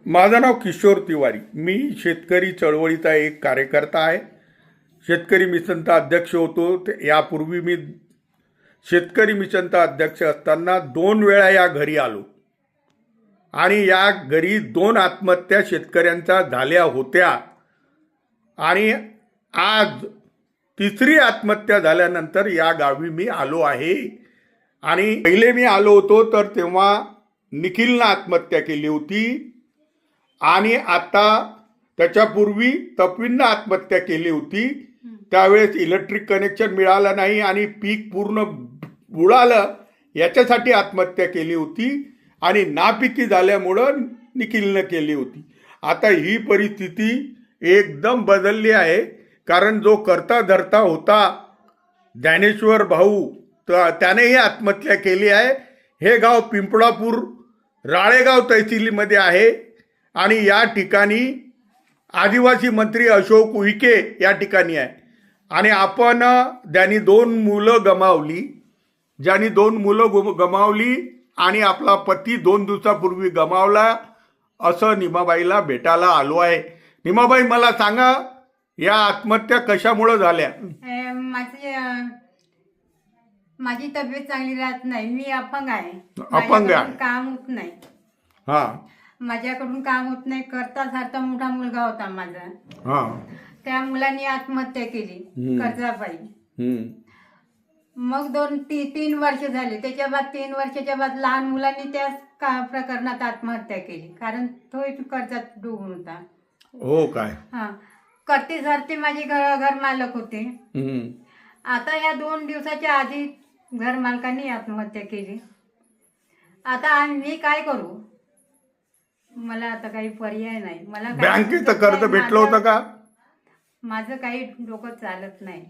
माझं नाव किशोर तिवारी. मी शेतकरी चळवळीचा एक कार्यकर्ता आहे. शेतकरी मिशनचा अध्यक्ष होतो. यापूर्वी मी शेतकरी मिशनचा अध्यक्ष असताना 2 वेळा या घरी आलो आणि या घरी 2 आत्महत्या शेतकऱ्यांच्या झाल्या होत्या आणि आज 3री आत्महत्या झाल्यानंतर या गावी मी आलो आहे. आणि पहिले मी आलो होतो तर तेव्हा निखिलनं आत्महत्या केली होती आणि आता त्याच्यापूर्वी तपवींना आत्महत्या केली होती. त्यावेळेस इलेक्ट्रिक कनेक्शन मिळालं नाही आणि पीक पूर्ण बुडालं याच्यासाठी आत्महत्या केली होती आणि नापिकी झाल्यामुळं निखिलनं केली होती. आता ही परिस्थिती एकदम बदलली आहे. कारण जो करता धरता होता ज्ञानेश्वर भाऊ तर त्यानेही आत्महत्या केली आहे. हे गाव पिंपळापूर राळेगाव तहसीलीमध्ये आहे आणि या ठिकाणी आदिवासी मंत्री अशोक उईके या ठिकाणी आहे. आणि आपण ज्यांनी 2 मुलं गमावली आणि आपला पती 2 दिवसापूर्वी गमावला असं निमाबाईला भेटायला आलो आहे. निमाबाई, मला सांगा या आत्महत्या कशामुळे झाल्या? माझी तब्येत चांगली राहत नाही. मी अपंग आहे. अपंग आहे. काम होत नाही. माझ्याकडून काम होत नाही. करता सारता मोठा मुलगा होता माझा. त्या मुलांनी आत्महत्या केली कर्जापायी. मग 2-3 वर्ष झाले. त्याच्या बाद 3 वर्षाच्या बाद लहान मुलांनी त्या प्रकरणात आत्महत्या केली. कारण तो कर्जात डुबून होता. हो काय? करते सरते माझे घर मालक होते. आता या 2 दिवसाच्या आधी घर मालकांनी आत्महत्या केली. आता मी काय करू? मला आता काही पर्याय नाही. मला बँकेचं कर्ज भेटलं होतं का? माझं काही डोकं चालत नाही.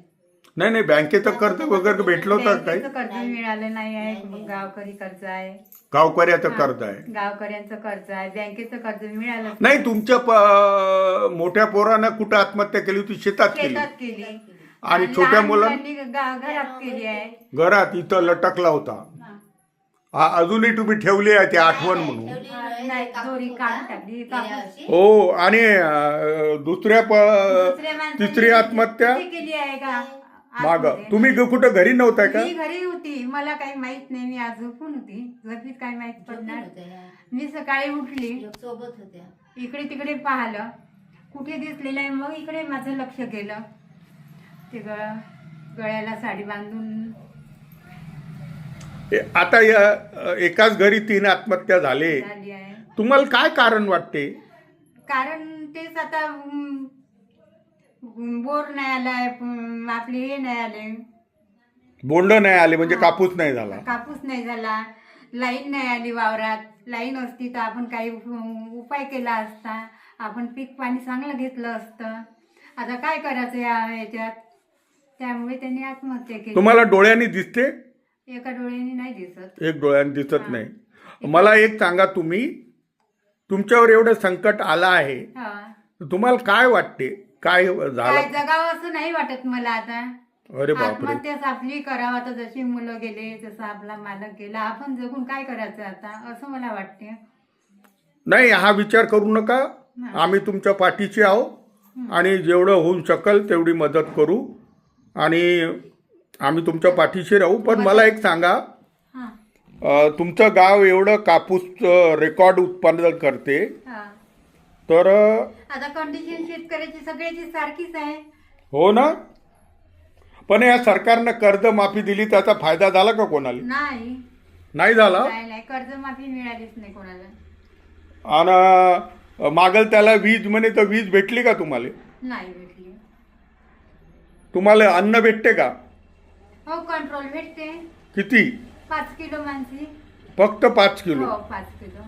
नाही, बँकेचं कर्ज वगैरे भेटलं होतं काही? कर्ज मिळालं नाही आहे. गावकरी कर्ज आहे. गावकऱ्याचं कर्ज आहे. गावकऱ्यांचं कर्ज आहे. बँकेचं कर्ज मिळालं नाही. तुमच्या मोठ्या पोरानं कुठं आत्महत्या केली होती? शेतात केली. आणि छोट्या मुलांनी घरात केली आहे. घरात इथं लटकला होता. अजूनही तुम्ही ठेवली आहे ती आठवण म्हणून. हो. आणि तिसरी आत्महत्या केली आहे का? माग तुम्ही कुठं घरी नव्हता का? मी घरी होती. मला काही माहित नाही. मी आज झोपून होती. झोपीत काय माहित पडणार. मी सकाळी उठली, सोबत होत्या, इकडे तिकडे पाहिलं, कुठे दिसले नाही. मग इकडे माझं लक्ष गेलं. ते गळ्याला साडी बांधून. आता एकाच घरी 3 आत्महत्या झाली आहे. तुम्हाला काय कारण वाटते? कारण तेच आता बोर नाही आलाय. आपले हे नाही आले, बोंड नाही आले म्हणजे कापूस नाही झाला. कापूस नाही झाला. लाईन नाही आली वावरात. लाईन असती तर आपण काही उपाय केला असता. आपण पीक पाणी चांगलं घेतलं असतं. आता काय करायचं याच्यात? त्यामुळे त्यांनी आत्महत्या केली. तुम्हाला डोळ्यांनी दिसते? एका डोळ्याने नाही दिसत. एक डोळ्याने दिसत नाही. मला एक सांगा, तुमच्यावर एवढं संकट आलं आहे, तुम्हाला काय वाटते? काय झालं? जगावं असं नाही वाटत मला आता. अरे बापरे. आत्महत्या आपली करावं. तर जशी मुलं गेले, जसं आपला मालक गेला, आपण जगून काय करायचं आता, असं मला वाटते. नाही, हा विचार करू नका. आम्ही तुमच्या पाठीशी आहो आणि जेवढं होऊ शकेल तेवढी मदत करू आणि आम्ही तुमच्या पाठीशी राहू. पण मला एक सांगा, तुमचं गाव एवढं कापूस रेकॉर्ड उत्पन्न करते, तर आता कंडिशन शेतकऱ्याची सगळ्याची सारखीच आहे. हो ना. पण या सरकारनं कर्जमाफी दिली, त्याचा फायदा झाला का कोणाला? नाही झाला. नाही, कर्जमाफी मिळालीच नाही कोणाला. आणि मागल त्याला वीज म्हणे, तर वीज भेटली का तुम्हाला? नाही भेटली. तुम्हाला अन्न भेटते का? हो, कंट्रोल भेटते. किती? 5 किलो माणसी. फक्त 5 किलो? हो, 5 किलो.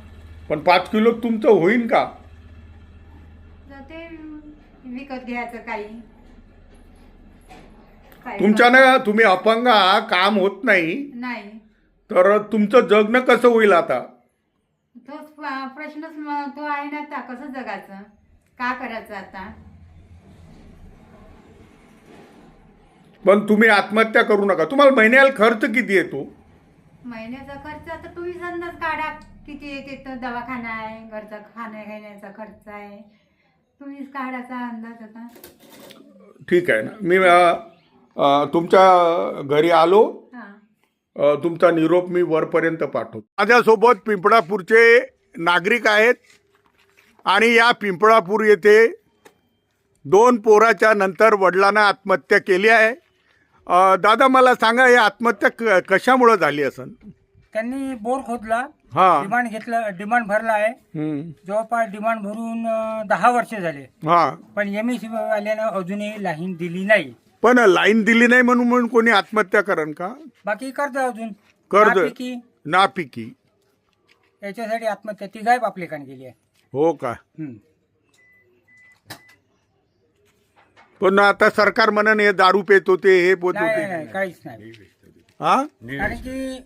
पण 5 किलो तुमचं होईन का? ते विकत घ्यायचं काही. तुमच्यानं तुम्ही अपंग आहात, काम होत नाही, तर तुमचं जगणं कसं होईल आता? तोच प्रश्नच तो आहे ना. आता कसं जगायचं, का करायचं आता? पण तुम्ही आत्महत्या करू नका. तुम्हाला महिन्याला खर्च किती येतो? महिन्याचा खर्च आता तुम्ही अंदाज काढा किती येते तर दवाखाना आहे, घरचा खाण्या घेण्याचा खर्च आहे, तुम्हीच काढायचा अंदाज आता. ठीक आहे ना, मी तुमच्या घरी आलो, हां तुमचा निरोप मी वरपर्यंत पाठवतो. माझ्यासोबत पिंपळापूरचे नागरिक आहेत आणि या पिंपळापूर येथे 2 पोराच्या नंतर वडिलांना आत्महत्या केली आहे. दादा मला सांगा, ही आत्महत्या कशामुळे झाली असन? त्यांनी बोर खोदला, हां डिमांड भरला आहे. जवळपास डिमांड भरून 10 वर्ष झाले, हां पण MSC वाल्यानं अजूनही लाईन दिली नाही. पण लाईन दिली नाही म्हणून कोणी आत्महत्या करण का? बाकी कर्ज अजून कर्ज नापिकी, नापिकी याच्यासाठी आत्महत्या तिघाही बापलेकाने केली आहे. हो का? हम्म. पण आता सरकार म्हणून हे दारू पेत होते, हे पोत नाही होते. नाही, काहीच नाही. हा कारण की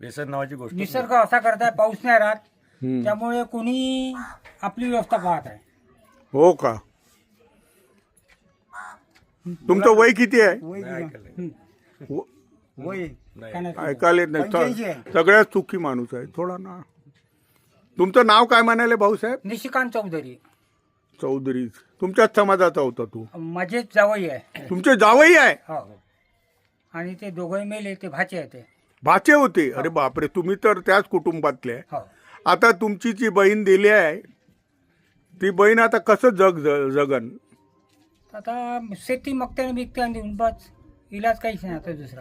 व्यसन नावाची गोष्ट निसर्ग असा करताय, पाऊस नाही राहत, हम्म. त्यामुळे कोणी आपली व्यवस्था पाहत आहे. हो का? तुमचं वय किती आहे? हम्म. व- वय काय नाही. ऐकायला येत नाही. 85 आहे. सगळ्यात सुखी माणूस आहे. थोडा ना. तुमचं नाव काय म्हणाले भाऊसाहेब? निशिकांत चौधरी चौधरी. तुमच्याच समाजाचा होता तू? माझेच जावई आहे. तुमचे जावई आहे? हो. आणि ते दोघंही मेले, ते भाचे आहे ते. भाचे होते? अरे बापरे, तुम्ही तर त्याच कुटुंबातले आहे. हो. आता तुमची जी बहीण दिली आहे, ती बहीण आता कसं जगन? आता शेती मगत्याने बिकत्याने देऊन बस, इलाज काहीच नाही आता दुसरा.